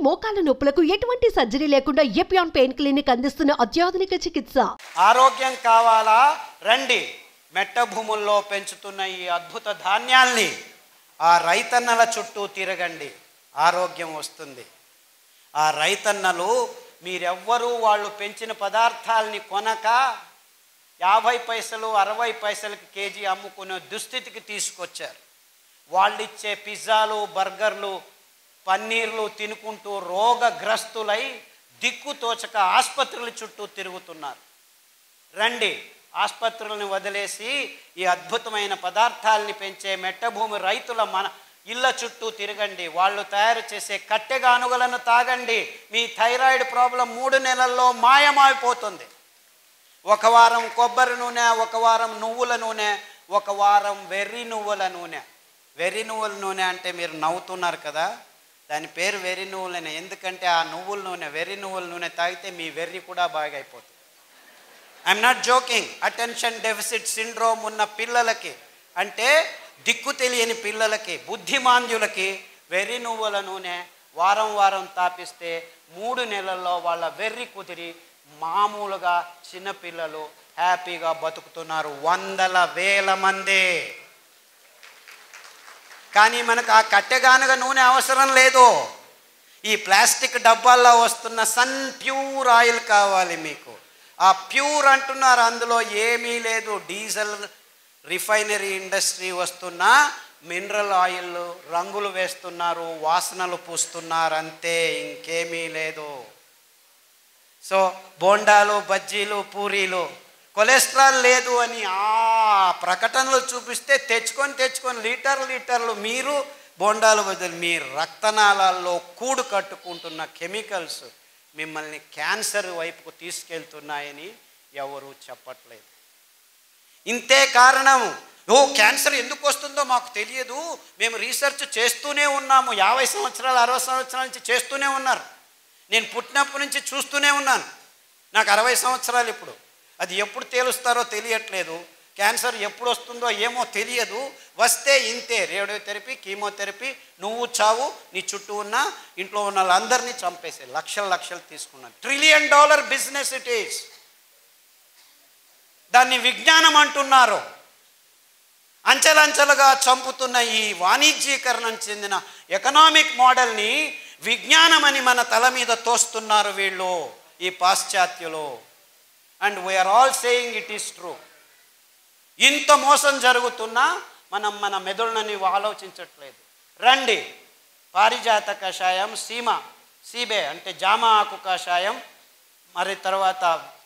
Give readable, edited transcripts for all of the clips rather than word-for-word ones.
మోకాల నొప్పులకు ఎటువంటి సర్జరీ లేకుండా ఎపియాన్ పెయిన్ క్లినిక్ అందిస్తున్న అత్యాధునిక చికిత్స. ఆరోగ్యం కావాలా? రండి. మెట్ట భూముల్లో పెంచుతున్న ఈ అద్భుత ధాన్యాల్ని ఆ రైతన్నల చుట్టూ తిరగండి, ఆరోగ్యం వస్తుంది. ఆ రైతన్నలు మీరెవ్వరూ వాళ్ళు పెంచిన పదార్థాలని కొనక 50 పైసలు 60 పైసలకి కేజీ అమ్ముకునే దుస్థితికి తీసుకొచ్చారు. వాళ్ళిచ్చే పిజ్జాలు, బర్గర్లు, పన్నీర్లు తినుకుంటూ రోగగ్రస్తులై దిక్కుతోచక ఆసుపత్రుల చుట్టూ తిరుగుతున్నారు. రండి, ఆసుపత్రులను వదిలేసి ఈ అద్భుతమైన పదార్థాలని పెంచే మెట్టభూమి రైతుల మన ఇళ్ళ చుట్టూ తిరగండి. వాళ్ళు తయారు చేసే కట్టెగానుగలను తాగండి. మీ థైరాయిడ్ ప్రాబ్లం 3 నెలల్లో మాయమైపోతుంది. ఒక వారం కొబ్బరి నూనె, ఒక వారం నువ్వుల నూనె, ఒక వారం వెర్రి నువ్వుల నూనె. వెర్రి నువ్వుల నూనె అంటే మీరు నవ్వుతున్నారు కదా, దాని పేరు వెర్రి నువ్వులనే. ఎందుకంటే ఆ నువ్వుల నూనె, వెర్రి నువ్వుల నూనె తాగితే మీ వెర్రి కూడా బాగా అయిపోతుంది. I'm not joking. Attention deficit syndrome ఉన్న పిల్లలకి, అంటే దిక్కు తెలియని పిల్లలకి, బుద్ధిమాంద్యులకి వెర్రి నువ్వుల నూనె వారం వారం తాపిస్తే 3 నెలల్లో వాళ్ళ వెర్రి కుదిరి మామూలుగా చిన్నపిల్లలు హ్యాపీగా బతుకుతున్నారు. 100,000 మంది. కానీ మనకు ఆ కట్టెగానుగ నూనె అవసరం లేదు. ఈ ప్లాస్టిక్ డబ్బాల్లో వస్తున్న సన్ ప్యూర్ ఆయిల్ కావాలి మీకు. ఆ ప్యూర్ అంటున్నారు, అందులో ఏమీ లేదు. డీజిల్ రిఫైనరీ ఇండస్ట్రీ వస్తున్న మినరల్ ఆయిల్ రంగులు వేస్తున్నారు, వాసనలు పూస్తున్నారు, అంతే, ఇంకేమీ లేదు. సో బోండాలు, బజ్జీలు, పూరీలు కొలెస్ట్రాల్ లేదు అని ఆ ప్రకటనలు చూపిస్తే తెచ్చుకొని లీటర్లు మీరు బోండాలు బదులు మీ రక్తనాళాల్లో కూడు కట్టుకుంటున్న కెమికల్స్ మిమ్మల్ని క్యాన్సర్ వైపుకు తీసుకెళ్తున్నాయని ఎవరు చెప్పట్లేదు. ఇంతే కారణం. క్యాన్సర్ ఎందుకు వస్తుందో మాకు తెలియదు, మేము రీసెర్చ్ చేస్తూనే ఉన్నాము. 50 సంవత్సరాలు 60 సంవత్సరాల నుంచి చేస్తూనే ఉన్నారు. నేను పుట్టినప్పటి నుంచి చూస్తూనే ఉన్నాను. నాకు 60 సంవత్సరాలు ఇప్పుడు. అది ఎప్పుడు తేలుస్తారో తెలియట్లేదు. క్యాన్సర్ ఎప్పుడు వస్తుందో ఏమో తెలియదు. వస్తే ఇంతే, రేడియోథెరపీ, కీమోథెరపీ, నువ్వు చావు, నీ చుట్టూ ఉన్న ఇంట్లో ఉన్న వాళ్ళందరినీ చంపేసే లక్షలు తీసుకున్నాను. $1 ట్రిలియన్ బిజినెస్ ఇట్ ఈస్. దాన్ని విజ్ఞానం అంటున్నారు. అంచెలంచెలుగా చంపుతున్న ఈ వాణిజ్యీకరణం చెందిన ఎకనామిక్ మోడల్ని విజ్ఞానం అని మన తల మీద తోస్తున్నారు వీళ్ళు, ఈ పాశ్చాత్యులు. And we are all saying it is true. ఇంత మోసం జరుగుతున్నా మనం మన మెదడుని ఆలోచించట్లేదు. రండి, పారిజాత కషాయం, సీబే అంటే జామ ఆకు కషాయం, మరి తర్వాత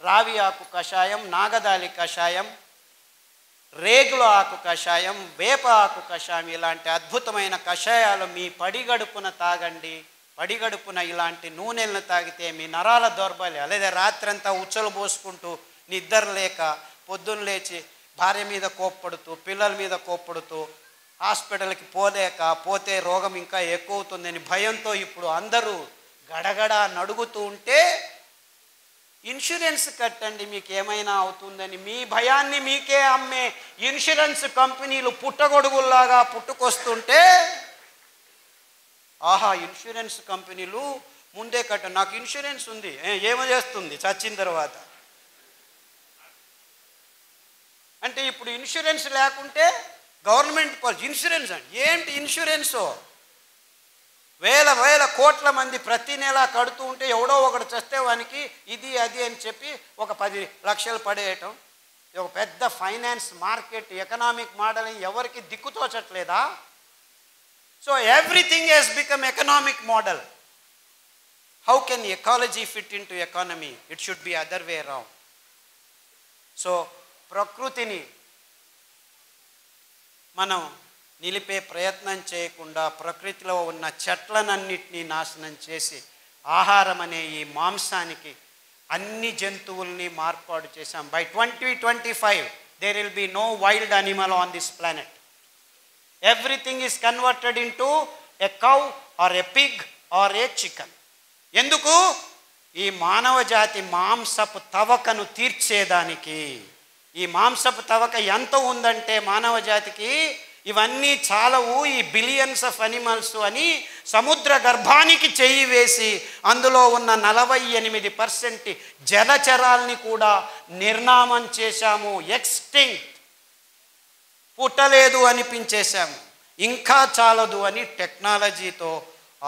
రావి ఆకు కషాయం, నాగదాలి కషాయం, రేగుల ఆకు కషాయం, వేప ఆకు కషాయం, ఇలాంటి అద్భుతమైన కషాయాలు మీ పడిగడుపున తాగండి. పడిగడుపున ఇలాంటి నూనెలను తాగితే మీ నరాల దౌర్బల్యం, లేదా రాత్రంతా ఉచ్చలు పోసుకుంటూ నిద్ర లేక పొద్దున్న లేచి భార్య మీద కోప్పడుతూ, పిల్లల మీద కోప్పడుతూ, హాస్పిటల్కి పోతే రోగం ఇంకా ఎక్కువ అవుతుందని భయంతో ఇప్పుడు అందరూ గడగడ నడుగుతూ ఉంటే ఇన్సూరెన్స్ కట్టండి మీకు ఏమైనా అవుతుందని. మీ భయాన్ని మీకే అమ్మే ఇన్సూరెన్స్ కంపెనీలు పుట్టగొడుగుల్లాగా పుట్టుకొస్తుంటే, ఆహా ఇన్సూరెన్స్ కంపెనీలు ముందే నాకు ఇన్సూరెన్స్ ఉంది, ఏమో చేస్తుంది చచ్చిన తర్వాత అంటే. ఇప్పుడు ఇన్సూరెన్స్ లేకుంటే గవర్నమెంట్ ఇన్సూరెన్స్ అంటే ఏంటి? ఇన్సూరెన్సు వేల కోట్ల మంది ప్రతి నెల కడుతూ ఉంటే ఎవడో ఒకడు చస్తే వానికి ఇది అది అని చెప్పి ఒక 10 లక్షలు పడేయటం. ఒక పెద్ద ఫైనాన్స్ మార్కెట్ ఎకనామిక్ మోడల్ ఎవరికి దిక్కుతోచట్లేదా? So everything has become economic model. How can ecology fit in to economy? It should be other way round. So ప్రకృతిని మనం నిలిపే ప్రయత్నం చేయకుండా ప్రకృతిలో ఉన్న చెట్లనన్నిటినీ నాశనం చేసి ఆహారం అనే ఈ మాంసానికి అన్ని జంతువుల్ని మార్పాటు చేశాం. By 2025 there will be no wild animal on this planet. Everything is converted into a cow or a pig or a chicken. ఎందుకు? ఈ మానవ జాతి మాంసపు తవకను తీర్చేదానికి. ఈ మాంసపు తవక ఎంత ఉందంటే మానవ జాతికి ఇవన్నీ చాలవు, ఈ బిలియన్స్ ఆఫ్ అనిమల్స్ అని సముద్ర గర్భానికి చెయ్యి వేసి అందులో ఉన్న 48% జలచరాల్ని కూడా నిర్నామం చేశాము. ఎక్స్టింక్ట్, పుట్టలేదు అనిపించేశాము. ఇంకా చాలదు అని టెక్నాలజీతో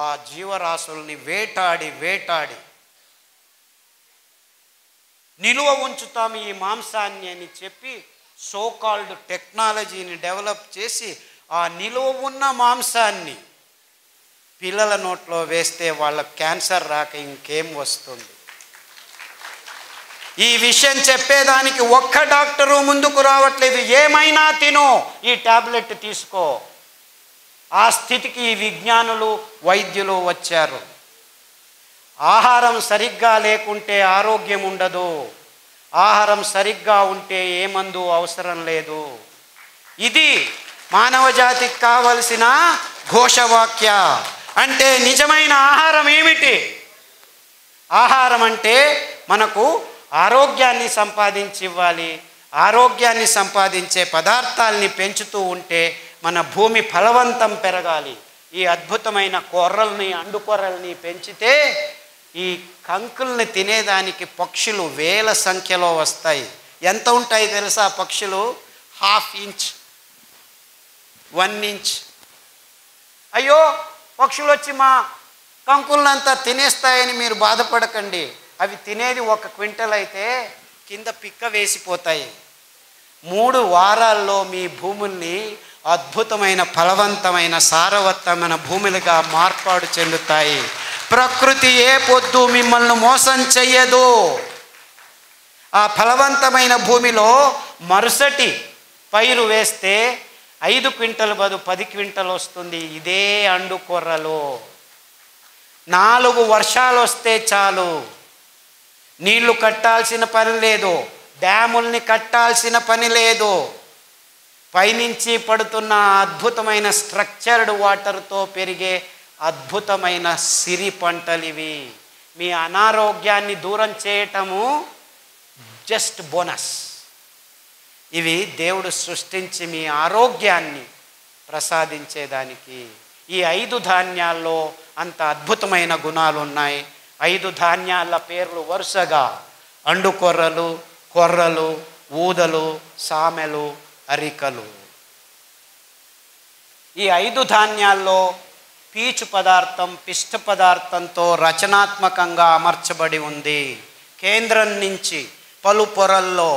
ఆ జీవరాశుల్ని వేటాడి నిలువ ఉంచుతాము ఈ మాంసాన్ని అని చెప్పి సోకాల్డ్ టెక్నాలజీని డెవలప్ చేసి ఆ నిలువ ఉన్న మాంసాన్ని పిల్లల నోట్లో వేస్తే వాళ్ళకి క్యాన్సర్ రాక ఇంకేం వస్తుంది? ఈ విషయం చెప్పేదానికి ఒక్క డాక్టరు ముందుకు రావట్లేదు. ఏమైనా తిను, ఈ టాబ్లెట్ తీసుకో. ఆ స్థితికి ఈ విజ్ఞానులు, వైద్యులు వచ్చారు. ఆహారం సరిగ్గా లేకుంటే ఆరోగ్యం ఉండదు, ఆహారం సరిగ్గా ఉంటే ఏ మందు అవసరం లేదు. ఇది మానవ జాతికి కావలసిన ఘోషవాక్య. అంటే నిజమైన ఆహారం ఏమిటి? ఆహారం అంటే మనకు ఆరోగ్యాన్ని సంపాదించి ఇవ్వాలి. ఆరోగ్యాన్ని సంపాదించే పదార్థాలని పెంచుతూ ఉంటే మన భూమి ఫలవంతం పెరగాలి. ఈ అద్భుతమైన కొర్రల్ని, అండుకొర్రల్ని పెంచితే ఈ కంకుల్ని తినేదానికి పక్షులు వేల సంఖ్యలో వస్తాయి. ఎంత ఉంటాయి తెలుసా పక్షులు? 1/2 ఇంచ్, 1 ఇంచ్. అయ్యో పక్షులు వచ్చి మా కంకులనంతా తినేస్తాయని మీరు బాధపడకండి. అవి తినేది 1 క్వింటల్ అయితే కింద పిక్క వేసిపోతాయి. 3 వారాల్లో మీ భూముల్ని అద్భుతమైన ఫలవంతమైన సారవంతమైన భూములుగా మార్పాటు చెందుతాయి. ప్రకృతి ఏ పొద్దు మిమ్మల్ని మోసం చెయ్యదు. ఆ ఫలవంతమైన భూమిలో మరుసటి పైరు వేస్తే 5 క్వింటల్ బదులు 10 క్వింటల్ వస్తుంది. ఇదే అండుకొర్రలు. 4 వర్షాలు వస్తే చాలు, నీళ్లు కట్టాల్సిన పని లేదు, డ్యాముల్ని కట్టాల్సిన పని లేదు. పైనుంచి పడుతున్న అద్భుతమైన స్ట్రక్చర్డ్ వాటర్తో పెరిగే అద్భుతమైన సిరి పంటలు ఇవి. మీ అనారోగ్యాన్ని దూరం చేయటము జస్ట్ బోనస్. ఇవి దేవుడు సృష్టించి మీ ఆరోగ్యాన్ని ప్రసాదించేదానికి. ఈ 5 ధాన్యాల్లో అంత అద్భుతమైన గుణాలు ఉన్నాయి. 5 ధాన్యాల పేర్లు వరుసగా అండుకొర్రలు, కొర్రలు, ఊదలు, సామెలు, అరికలు. ఈ 5 ధాన్యాల్లో పీచు పదార్థం పిష్ట పదార్థంతో రచనాత్మకంగా అమర్చబడి ఉంది. కేంద్రం నుంచి పలు పొరల్లో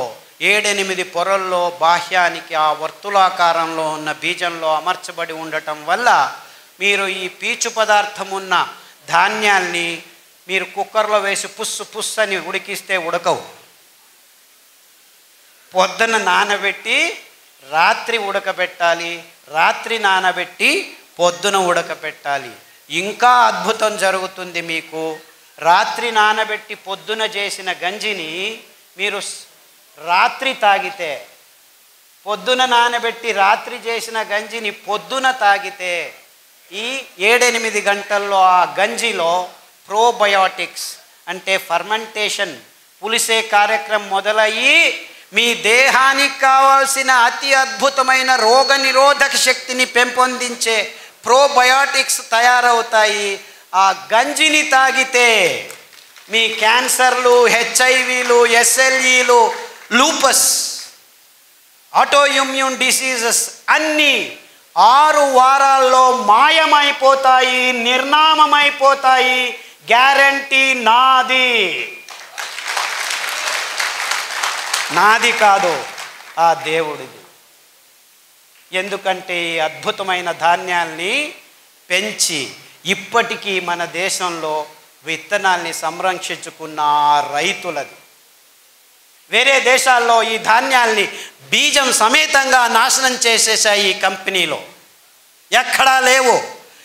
7-8 పొరల్లో బాహ్యానికి ఆ వర్తులాకారంలో ఉన్న బీజంలో అమర్చబడి ఉండటం వల్ల మీరు ఈ పీచు పదార్థం ఉన్న ధాన్యాల్ని మీరు కుక్కర్లో వేసి పుస్సు అని ఉడికిస్తే ఉడకవు. పొద్దున నానబెట్టి రాత్రి ఉడకబెట్టాలి, రాత్రి నానబెట్టి పొద్దున ఉడకబెట్టాలి. ఇంకా అద్భుతం జరుగుతుంది మీకు. రాత్రి నానబెట్టి పొద్దున చేసిన గంజిని మీరు రాత్రి తాగితే, పొద్దున నానబెట్టి రాత్రి చేసిన గంజిని పొద్దున తాగితే ఈ 7-8 గంటల్లో ఆ గంజిలో ప్రోబయోటిక్స్ అంటే ఫర్మెంటేషన్, పులిసే కార్యక్రమం మొదలయ్యి మీ దేహానికి కావాల్సిన అతి అద్భుతమైన రోగ నిరోధక శక్తిని పెంపొందించే ప్రోబయోటిక్స్ తయారవుతాయి. ఆ గంజిని తాగితే మీ క్యాన్సర్లు, హెచ్ఐవీలు, ఎస్ఎల్ఈలు, లూపస్, ఆటోఇమ్యూన్ డిసీజెస్ అన్నీ 6 వారాల్లో మాయమైపోతాయి, నిర్నామమైపోతాయి. గ్యారంటీ నాది. నాది కాదు, ఆ దేవుడిది. ఎందుకంటే ఈ అద్భుతమైన ధాన్యాల్ని పెంచి ఇప్పటికీ మన దేశంలో విత్తనాల్ని సంరక్షించుకున్న రైతులది. వేరే దేశాల్లో ఈ ధాన్యాల్ని బీజం సమేతంగా నాశనం చేసేసాయి ఈ కంపెనీలో. ఎక్కడా లేవు.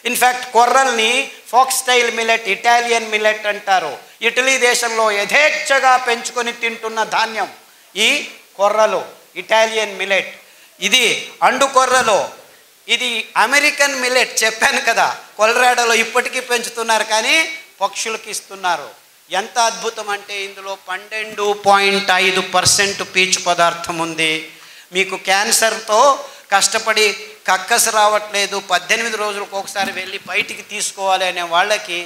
ఇన్ఫ్యాక్ట్ కొర్రల్ని ఫాక్స్టైల్ మిల్లెట్, ఇటాలియన్ మిల్లెట్ అంటారు. ఇటలీ దేశంలో యథేచ్ఛగా పెంచుకొని తింటున్న ధాన్యం ఈ కొర్రలు, ఇటాలియన్ మిల్లెట్. ఇది అండుకొర్రలు. ఇది అమెరికన్ మిల్లెట్ చెప్పాను కదా, కొలరాడోలో ఇప్పటికీ పెంచుతున్నారు కానీ పక్షులకి ఇస్తున్నారు. ఎంత అద్భుతం అంటే ఇందులో 12.5% పీచు పదార్థం ఉంది. మీకు క్యాన్సర్తో కష్టపడి కక్కసు రావట్లేదు, 18 రోజులకు ఒకసారి వెళ్ళి బయటికి తీసుకోవాలి అనే వాళ్ళకి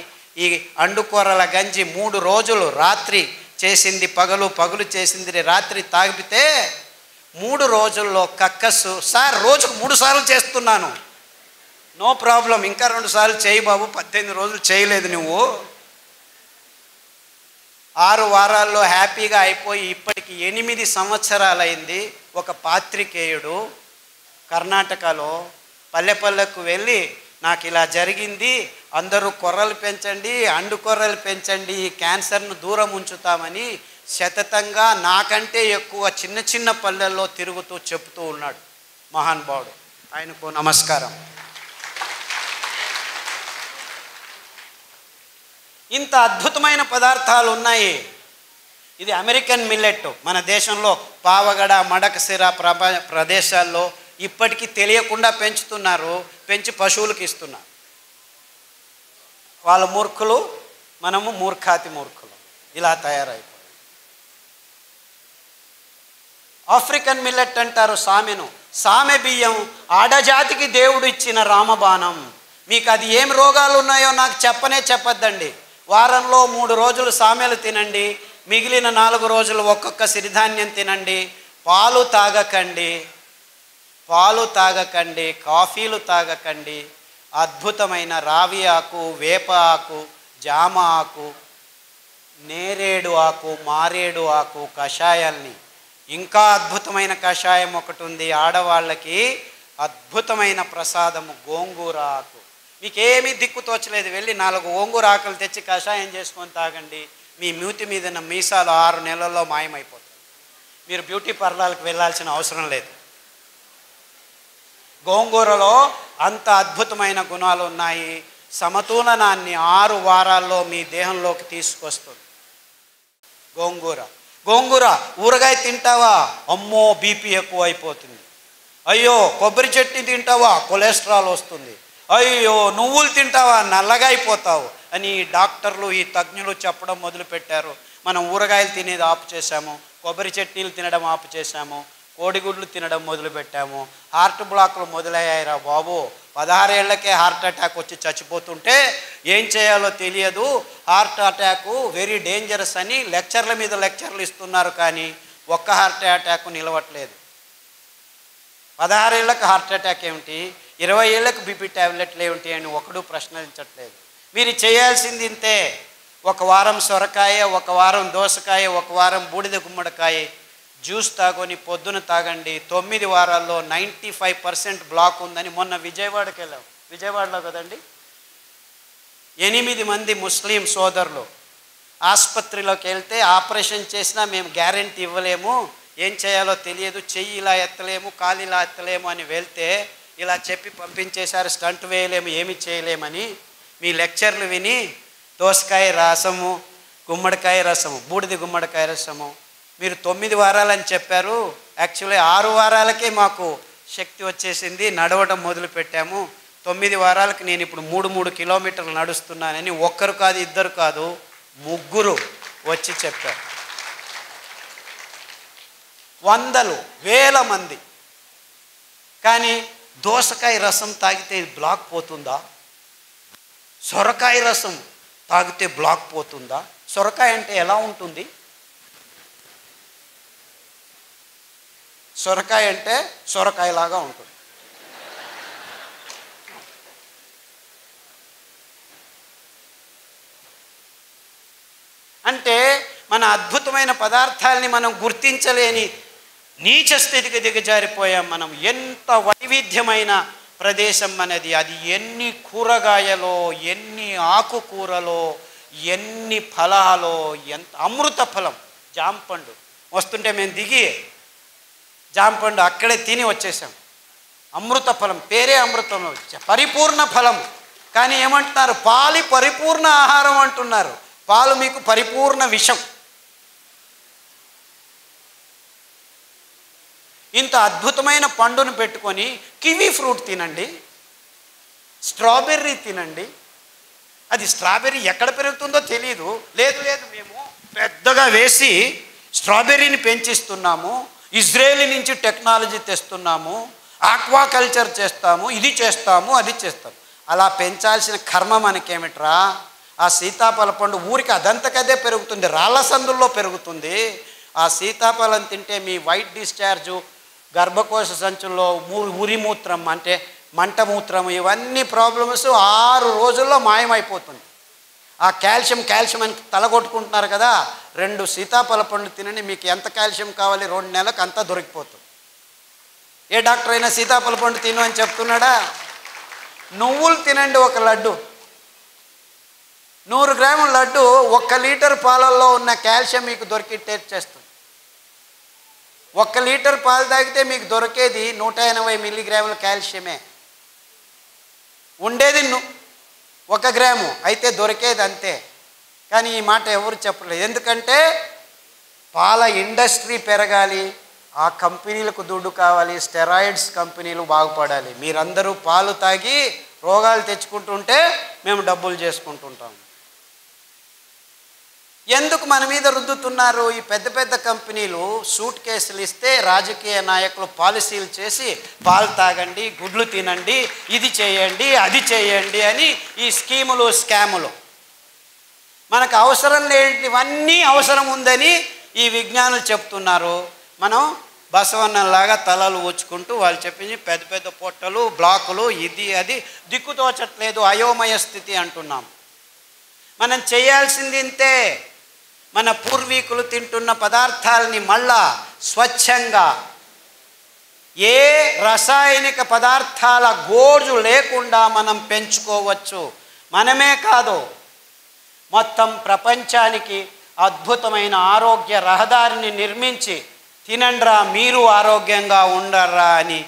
ఈ అండుకూరల గంజి 3 రోజులు రాత్రి చేసింది పగలు, పగలు చేసింది రాత్రి తాగితే 3 రోజుల్లో కక్కసు. సార్ రోజుకు 3 సార్లు చేస్తున్నాను, నో ప్రాబ్లం, ఇంకా 2 సార్లు చేయి బాబు, 18 రోజులు చేయలేదు నువ్వు. 6 వారాల్లో హ్యాపీగా అయిపోయి ఇప్పటికి 8 సంవత్సరాలైంది. ఒక పాత్రికేయుడు కర్ణాటకలో పల్లెపల్లెకు వెళ్ళి నాకు ఇలా జరిగింది, అందరూ కొర్రలు పెంచండి, అండు కొర్రలు పెంచండి, ఈ క్యాన్సర్ను దూరం ఉంచుతామని శతతంగా నాకంటే ఎక్కువ చిన్న చిన్న పల్లెల్లో తిరుగుతూ చెప్తూ ఉన్నాడు మహానుభావుడు. ఆయనకు నమస్కారం. ఇంత అద్భుతమైన పదార్థాలు ఉన్నాయి. ఇది అమెరికన్ మిల్లెట్. మన దేశంలో పావగడ, మడకసిర ప్రదేశాల్లో ఇప్పటికీ తెలియకుండా పెంచుతున్నారు, పెంచి పశువులకు ఇస్తున్నారు. వాళ్ళ మూర్ఖులు, మనము మూర్ఖాతి మూర్ఖులు. ఇలా తయారైపోయి ఆఫ్రికన్ మిల్లెట్ అంటారు సామెను. సామె బియ్యం ఆడజాతికి దేవుడు ఇచ్చిన రామబాణం. మీకు అది ఏం రోగాలు ఉన్నాయో నాకు చెప్పొద్దండి. వారంలో 3 రోజులు సామెలు తినండి, మిగిలిన 4 రోజులు ఒక్కొక్క సిరిధాన్యం తినండి. పాలు తాగకండి, కాఫీలు తాగకండి. అద్భుతమైన రావి ఆకు, వేప ఆకు, జామ ఆకు, నేరేడు ఆకు, మారేడు ఆకు కషాయాల్ని, ఇంకా అద్భుతమైన కషాయం ఒకటి ఉంది ఆడవాళ్ళకి, అద్భుతమైన ప్రసాదము గోంగూర ఆకు. మీకేమీ దిక్కు తోచలేదు, వెళ్ళి 4 గోంగూర ఆకులు తెచ్చి కషాయం చేసుకొని తాగండి. మీ మూతి మీద మీసాలు 6 నెలల్లో మాయమైపోతాయి. మీరు బ్యూటీ పార్లర్కి వెళ్ళాల్సిన అవసరం లేదు. గోంగూరలో అంత అద్భుతమైన గుణాలు ఉన్నాయి. సమతులనాన్ని 6 వారాల్లో మీ దేహంలోకి తీసుకొస్తుంది గోంగూర. ఊరగాయ తింటావా, అమ్మో బీపీ ఎక్కువ అయిపోతుంది. అయ్యో కొబ్బరి చట్నీ తింటావా, కొలెస్ట్రాల్ వస్తుంది. అయ్యో నువ్వులు తింటావా, నల్లగా అయిపోతావు అని ఈ డాక్టర్లు, ఈ తజ్ఞులు చెప్పడం మొదలుపెట్టారు. మనం ఊరగాయలు తినేది ఆపు చేశాము, కొబ్బరి చట్నీలు తినడం ఆపు చేశాము, కోడిగుడ్లు తినడం మొదలుపెట్టాము. హార్ట్ బ్లాక్లు మొదలయ్యాయిరా బాబు. 16 ఏళ్లకే హార్ట్ అటాక్ వచ్చి చచ్చిపోతుంటే ఏం చేయాలో తెలియదు. హార్ట్ అటాకు వెరీ డేంజరస్ అని లెక్చర్ల మీద లెక్చర్లు ఇస్తున్నారు, కానీ ఒక్క హార్ట్ అటాక్ నిలవట్లేదు. 16 ఏళ్లకు హార్ట్ అటాక్ ఏమిటి, 20 ఏళ్లకు బీపీ ట్యాబ్లెట్లు ఏమిటి అని ఒకడు ప్రశ్నించట్లేదు. మీరు చేయాల్సింది ఇంతే. 1 వారం సొరకాయ, 1 వారం దోసకాయ, 1 వారం బూడిద గుమ్మడికాయ జ్యూస్ తాగొని పొద్దున తాగండి. 9 వారాల్లో 95% బ్లాక్ ఉందని మొన్న విజయవాడకి వెళ్ళాం. విజయవాడలో కదండి, 8 మంది ముస్లిం సోదరులు ఆసుపత్రిలోకి వెళ్తే ఆపరేషన్ చేసినా మేము గ్యారెంటీ ఇవ్వలేము, ఏం చేయాలో తెలియదు, చెయ్యి ఇలా ఎత్తలేము, కాలు ఇలా ఎత్తలేము అని వెళ్తే ఇలా చెప్పి పంపించేశారు. స్టంట్ వేయలేము, ఏమి చేయలేమని. మీ లెక్చర్లు విని దోసకాయ రసము, గుమ్మడికాయ రసము, బూడిద గుమ్మడికాయ రసము మీరు 9 వారాలని చెప్పారు. యాక్చువల్లీ 6 వారాలకే మాకు శక్తి వచ్చేసింది, నడవడం మొదలు పెట్టాము. 9 వారాలకు నేను ఇప్పుడు 3 కిలోమీటర్లు నడుస్తున్నానని ఒక్కరు కాదు, ఇద్దరు కాదు, 3 వచ్చి చెప్పారు. వందలు వేల మంది. కానీ దోసకాయ రసం తాగితే బ్లాక్ పోతుందా, సొరకాయ రసం తాగితే బ్లాక్ పోతుందా? సొరకాయ అంటే ఎలా ఉంటుంది? సొరకాయ అంటే సొరకాయలాగా ఉంటుంది. అంటే మన అద్భుతమైన పదార్థాలని మనం గుర్తించలేని నీచ స్థితికి దిగజారిపోయాం మనం. ఎంత వైవిధ్యమైన ప్రదేశం మనది. అది ఎన్ని కూరగాయలో, ఎన్ని ఆకుకూరలో, ఎన్ని ఫలాలో, ఎంత అమృత ఫలం. జాంపండు వస్తుంటే మేము దిగి జాంపండు అక్కడే తిని వచ్చేసాం. అమృత ఫలం, పేరే అమృతం, పరిపూర్ణ ఫలం. కానీ ఏమంటున్నారు, పాలు పరిపూర్ణ ఆహారం అంటున్నారు. పాలు మీకు పరిపూర్ణ విషం. ఇంత అద్భుతమైన పండును పెట్టుకొని కివీ ఫ్రూట్ తినండి, స్ట్రాబెర్రీ తినండి. అది స్ట్రాబెర్రీ ఎక్కడ పెరుగుతుందో తెలియదు. లేదు మేము పెద్దగా వేసి స్ట్రాబెర్రీని పెంచిస్తున్నాము, ఇజ్రాయేల్ నుంచి టెక్నాలజీ తెస్తున్నాము, ఆక్వాకల్చర్ చేస్తాము, ఇది చేస్తాము, అది చేస్తాము. అలా పెంచాల్సిన కర్మ మనకేమిట్రా? ఆ సీతాఫల పండు ఊరికి అదంతకదే పెరుగుతుంది, రాళ్ళ సందుల్లో పెరుగుతుంది. ఆ సీతాఫలం తింటే మీ వైట్ డిశ్చార్జు, గర్భకోశ సంచుల్లో ఉరిమూత్రం అంటే మంటమూత్రం, ఇవన్నీ ప్రాబ్లమ్స్ 6 రోజుల్లో మాయమైపోతుంది. ఆ కాల్షియం అని తలగొట్టుకుంటున్నారు కదా, 2 సీతాఫల పండ్లు తినండి, మీకు ఎంత కాల్షియం కావాలి 2 నెలలకు అంతా దొరికిపోతుంది. ఏ డాక్టర్ అయినా సీతాఫల పండు తిను అని చెప్తున్నాడా? నువ్వులు తినండి, ఒక లడ్డు, 100 గ్రాముల లడ్డు 1 లీటర్ పాలల్లో ఉన్న కాల్షియం మీకు దొరికి టేస్ట్ చేస్తుంది. 1 లీటర్ పాలు తాగితే మీకు దొరికేది 180 మిల్లీగ్రాముల కాల్షియమే. ఉండేది 1 గ్రాము, అయితే దొరికేది అంతే. కానీ ఈ మాట ఎవరు చెప్పలేదు. ఎందుకంటే పాల ఇండస్ట్రీ పెరగాలి, ఆ కంపెనీలకు దుడ్డు కావాలి, స్టెరాయిడ్స్ కంపెనీలు బాగుపడాలి. మీరందరూ పాలు తాగి రోగాలు తెచ్చుకుంటుంటే మేము డబ్బులు చేసుకుంటుంటాం. ఎందుకు మన మీద రుద్దుతున్నారు? ఈ పెద్ద పెద్ద కంపెనీలు సూట్ కేసులు ఇస్తే రాజకీయ నాయకులు పాలసీలు చేసి పాలు తాగండి, గుడ్లు తినండి, ఇది చేయండి, అది చేయండి అని ఈ స్కీములు, స్కాములు. మనకు అవసరం లేనివన్నీ అవసరం ఉందని ఈ విజ్ఞానులు చెప్తున్నారు. మనం బసవన్నలాగా తలలు ఊచుకుంటూ వాళ్ళు చెప్పింది పెద్ద పెద్ద పొట్టలు, బ్లాకులు, ఇది అది దిక్కుతోచట్లేదు, అయోమయ స్థితి అంటున్నాం. మనం చేయాల్సింది ఇంతే. మన పూర్వీకులు తింటున్న పదార్థాలని మళ్ళా స్వచ్ఛంగా, ఏ రసాయనిక పదార్థాల గోజు లేకుండా మనం పెంచుకోవచ్చు. మనమే కాదు, మొత్తం ప్రపంచానికి అద్భుతమైన ఆరోగ్య రహదారిని నిర్మించి తినండ్రా, మీరు ఆరోగ్యంగా ఉండర్రా అని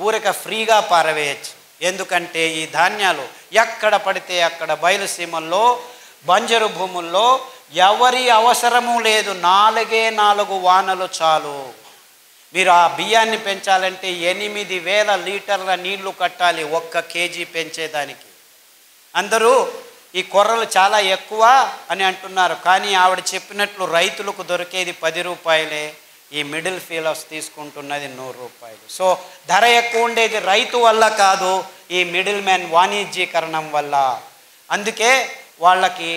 ఊరిక ఫ్రీగా పారవేయచ్చు. ఎందుకంటే ఈ ధాన్యాలు ఎక్కడ పడితే అక్కడ బయలుసీమల్లో, బంజరు భూముల్లో ఎవరి అవసరము లేదు, 4 వానలు చాలు. మీరు ఆ బియ్యాన్ని పెంచాలంటే 8,000 లీటర్ల నీళ్లు కట్టాలి 1 కేజీ పెంచేదానికి. అందరూ ఈ కొర్రలు చాలా ఎక్కువ అని అంటున్నారు, కానీ ఆవిడ చెప్పినట్లు రైతులకు దొరికేది 10 రూపాయలే, ఈ మిడిల్ ఫీలర్స్ తీసుకుంటున్నది 100 రూపాయలు. సో ధర ఎక్కువ ఉండేది రైతు వల్ల కాదు, ఈ మిడిల్ మ్యాన్ వాణిజ్యీకరణం వల్ల. అందుకే వాళ్ళకి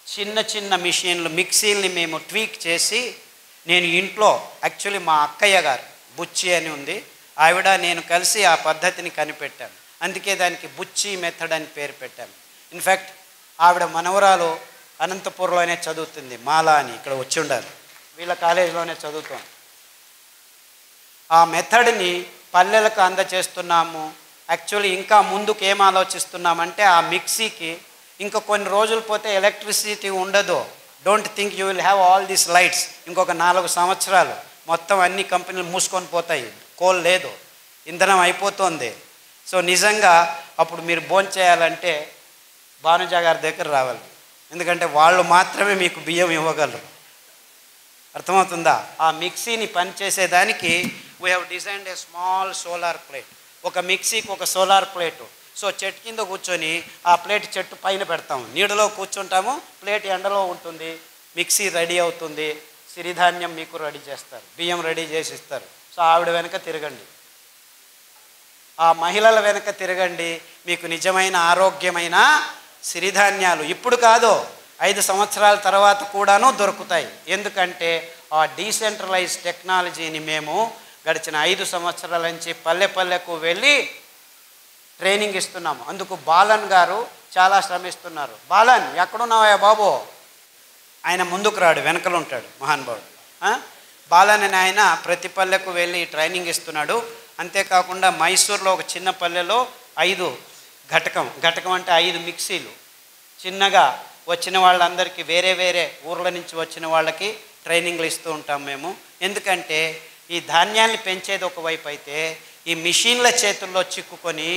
చిన్న చిన్న మిషన్లు, మిక్సీల్ని మేము ట్వీక్ చేసి, నేను ఇంట్లో యాక్చువల్లీ మా అక్కయ్య గారు బుచ్చి అని ఉంది, ఆవిడ నేను కలిసి ఆ పద్ధతిని కనిపెట్టాను. అందుకే దానికి బుచ్చి మెథడ్ అని పేరు పెట్టాను. ఇన్ఫ్యాక్ట్ ఆవిడ మనవరాలు అనంతపూర్లోనే చదువుతుంది, మాలా అని, ఇక్కడ వచ్చి ఉండాలి, వీళ్ళ కాలేజీలోనే చదువుతాం. ఆ మెథడ్ని పల్లెలకు అందచేస్తున్నాము. యాక్చువల్లీ ఇంకా ముందుకు ఏం ఆలోచిస్తున్నామంటే, ఆ మిక్సీకి ఇంకా కొన్ని రోజులు పోతే ఎలక్ట్రిసిటీ ఉండదు. Don't think you will have all these lights. ఇంకొక 4 సంవత్సరాలు మొత్తం అన్ని కంపెనీలు మూసుకొని పోతాయి, కోల్ లేదు, ఇంధనం అయిపోతుంది. సో నిజంగా అప్పుడు మీరు భోజనం చేయాలంటే భానుజ గారి దగ్గర రావాలి, ఎందుకంటే వాళ్ళు మాత్రమే మీకు బియ్యం ఇవ్వగలరు. అర్థమవుతుందా? ఆ మిక్సీని పనిచేసేదానికి we have designed a small solar plate. ఒక మిక్సీకి ఒక సోలార్ ప్లేటు. సో చెట్టు కింద కూర్చొని ఆ ప్లేట్ చెట్టు పైన పెడతాము, నీడలో కూర్చుంటాము, ప్లేట్ ఎండలో ఉంటుంది, మిక్సీ రెడీ అవుతుంది, సిరిధాన్యం మీకు రెడీ చేస్తారు, బియ్యం రెడీ చేసి ఇస్తారు. సో ఆవిడ వెనక తిరగండి, ఆ మహిళల వెనక తిరగండి, మీకు నిజమైన ఆరోగ్యమైన సిరిధాన్యాలు ఇప్పుడు కాదు 5 సంవత్సరాల తర్వాత కూడాను దొరుకుతాయి. ఎందుకంటే ఆ డీసెంట్రలైజ్ టెక్నాలజీని మేము గడిచిన 5 సంవత్సరాల నుంచి పల్లె పల్లెకు వెళ్ళి ట్రైనింగ్ ఇస్తున్నాము. అందుకు బాలన్ గారు చాలా శ్రమిస్తున్నారు. బాలన్ ఎక్కడున్నావా బాబు? ఆయన ముందుకు రాడు, వెనకలు ఉంటాడు మహానుభావుడు. బాలన్ అని ఆయన ప్రతి పల్లెకు వెళ్ళి ట్రైనింగ్ ఇస్తున్నాడు. అంతేకాకుండా మైసూర్లో ఒక చిన్న పల్లెలో 5 ఘటకం అంటే 5 మిక్సీలు చిన్నగా వచ్చిన వాళ్ళందరికీ, వేరే వేరే ఊర్ల నుంచి వచ్చిన వాళ్ళకి ట్రైనింగ్లు ఇస్తూ ఉంటాం మేము. ఎందుకంటే ఈ ధాన్యాన్ని పెంచేది ఒకవైపు అయితే, ఈ మిషన్ల చేతుల్లో చిక్కుకొని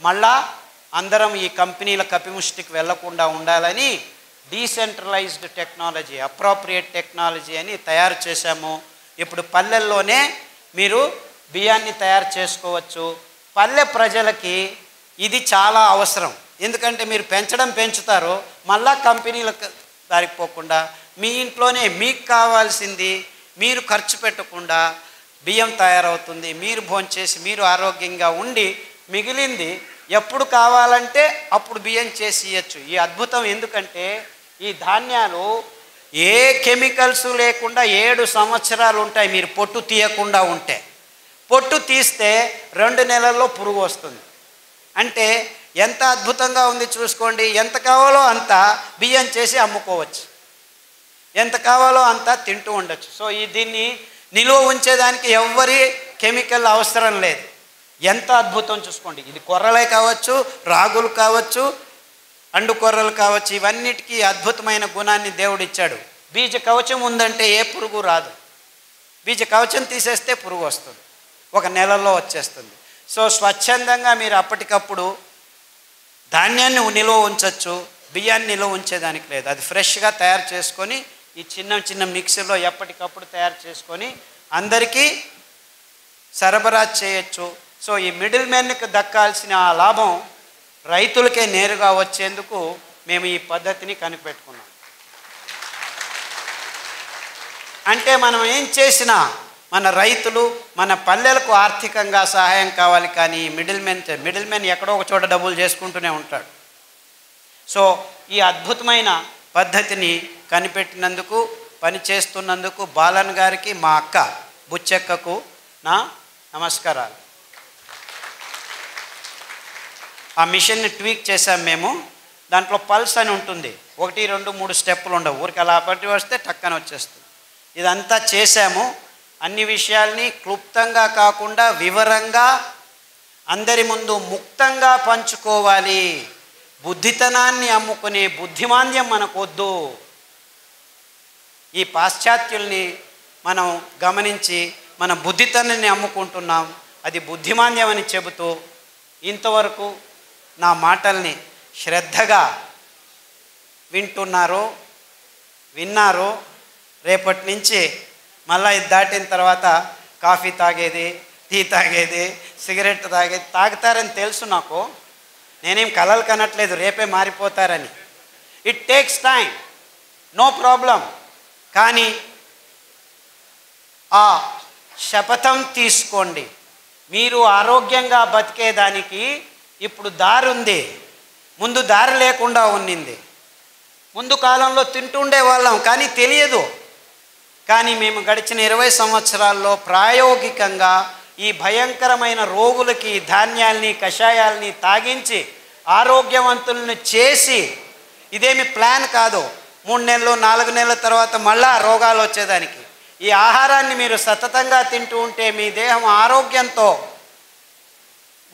మళ్ళా అందరం ఈ కంపెనీల కపిముష్టికి వెళ్లకుండా ఉండాలని డీసెంట్రలైజ్డ్ టెక్నాలజీ, అప్రోప్రియేట్ టెక్నాలజీ అని తయారు చేశాము. ఇప్పుడు పల్లెల్లోనే మీరు బియ్యాన్ని తయారు చేసుకోవచ్చు. పల్లె ప్రజలకి ఇది చాలా అవసరం. ఎందుకంటే మీరు పెంచుతారు, మళ్ళా కంపెనీలకు దారికి పోకుండా మీ ఇంట్లోనే మీకు కావాల్సింది మీరు ఖర్చు పెట్టకుండా బియ్యం తయారవుతుంది, మీరు భోంచేసి మీరు ఆరోగ్యంగా ఉండి మిగిలింది ఎప్పుడు కావాలంటే అప్పుడు బియ్యం చేసి ఇవ్వచ్చు. ఈ అద్భుతం ఎందుకంటే ఈ ధాన్యాలు ఏ కెమికల్స్ లేకుండా 7 సంవత్సరాలు ఉంటాయి. మీరు పొట్టు తీయకుండా ఉంటే, పొట్టు తీస్తే 2 నెలల్లో పురుగు వస్తుంది. అంటే ఎంత అద్భుతంగా ఉంది చూసుకోండి. ఎంత కావాలో అంత బియ్యం చేసి అమ్ముకోవచ్చు, ఎంత కావాలో అంత తింటూ ఉండొచ్చు. సో దీన్ని నిలువ ఉంచేదానికి ఎవ్వరి కెమికల్ అవసరం లేదు. ఎంత అద్భుతం చూసుకోండి. ఇది కొర్రలే కావచ్చు, రాగులు కావచ్చు, అండు కొర్రలు కావచ్చు, ఇవన్నిటికీ అద్భుతమైన గుణాన్ని దేవుడు ఇచ్చాడు. బీజ కవచం ఉందంటే ఏ పురుగు రాదు. బీజ కవచం తీసేస్తే పురుగు వస్తుంది, 1 నెలలో వచ్చేస్తుంది. సో స్వచ్ఛందంగా మీరు అప్పటికప్పుడు ధాన్యాన్ని నిలువ ఉంచవచ్చు, బియ్యాన్ని నిలువ ఉంచేదానికి లేదు. అది ఫ్రెష్గా తయారు చేసుకొని ఈ చిన్న మిక్సీలో ఎప్పటికప్పుడు తయారు చేసుకొని అందరికీ సరఫరా చేయొచ్చు. సో ఈ మిడిల్ మ్యాన్కి దక్కాల్సిన ఆ లాభం రైతులకే నేరుగా వచ్చేందుకు మేము ఈ పద్ధతిని కనిపెట్టుకున్నాం. అంటే మనం ఏం చేసినా మన రైతులు, మన పల్లెలకు ఆర్థికంగా సహాయం కావాలి. కానీ మిడిల్ మ్యాన్ ఎక్కడో ఒక చోట డబ్బులు చేసుకుంటూనే ఉంటాడు. సో ఈ అద్భుతమైన పద్ధతిని కనిపెట్టినందుకు, పనిచేస్తున్నందుకు బాలన్ గారికి, మా అక్క బుచ్చెక్కకు నా నమస్కారాలు. ఆ మిషన్ని ట్వీక్ చేసాం మేము. దాంట్లో పల్స్ అని ఉంటుంది, 1, 2, 3 స్టెప్పులు ఉండవు. ఊరికి అలా పట్టి వస్తే టక్కన వచ్చేస్తుంది. ఇదంతా చేశాము. అన్ని విషయాల్ని క్లుప్తంగా కాకుండా వివరంగా అందరి ముందు ముక్తంగా పంచుకోవాలి. బుద్ధితనాన్ని అమ్ముకునే బుద్ధిమాంద్యం మనకొద్దు. ఈ పాశ్చాత్యుల్ని మనం గమనించి మన బుద్ధితనాన్ని అమ్ముకుంటున్నాం, అది బుద్ధిమాంద్యం అని చెబుతూ ఇంతవరకు నా మాటల్ని శ్రద్ధగా విన్నారు. రేపటి నుంచి మళ్ళీ ఇది దాటిన తర్వాత కాఫీ తాగేది, టీ తాగేది, సిగరెట్ తాగేది తాగుతారని తెలుసు నాకు. నేనేం కలలు కనట్లేదు రేపే మారిపోతారని. It takes time, no problem. కానీ ఆ శపథం తీసుకోండి. మీరు ఆరోగ్యంగా బతికేదానికి ఇప్పుడు దారి ఉంది, ముందు దారి లేకుండా ఉన్నింది. ముందు కాలంలో తింటుండే వాళ్ళం కానీ తెలియదు. కానీ మేము గడిచిన 20 సంవత్సరాల్లో ప్రాయోగికంగా ఈ భయంకరమైన రోగులకి ధాన్యాల్ని, కషాయాల్ని తాగించి ఆరోగ్యవంతులను చేసి, ఇదేమి ప్లాన్ కాదు, 3 నెలలు 4 నెలల తర్వాత మళ్ళా రోగాలు వచ్చేదానికి. ఈ ఆహారాన్ని మీరు సతతంగా తింటూ ఉంటే మీ దేహం ఆరోగ్యంతో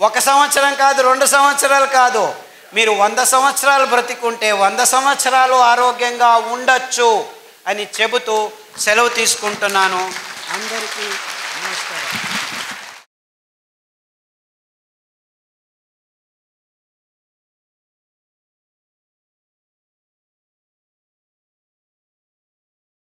1 సంవత్సరం కాదు, 2 సంవత్సరాలు కాదు, మీరు 100 సంవత్సరాలు బ్రతికుంటే 100 సంవత్సరాలు ఆరోగ్యంగా ఉండొచ్చు అని చెబుతూ సెలవు తీసుకుంటున్నాను. అందరికీ నమస్కారం.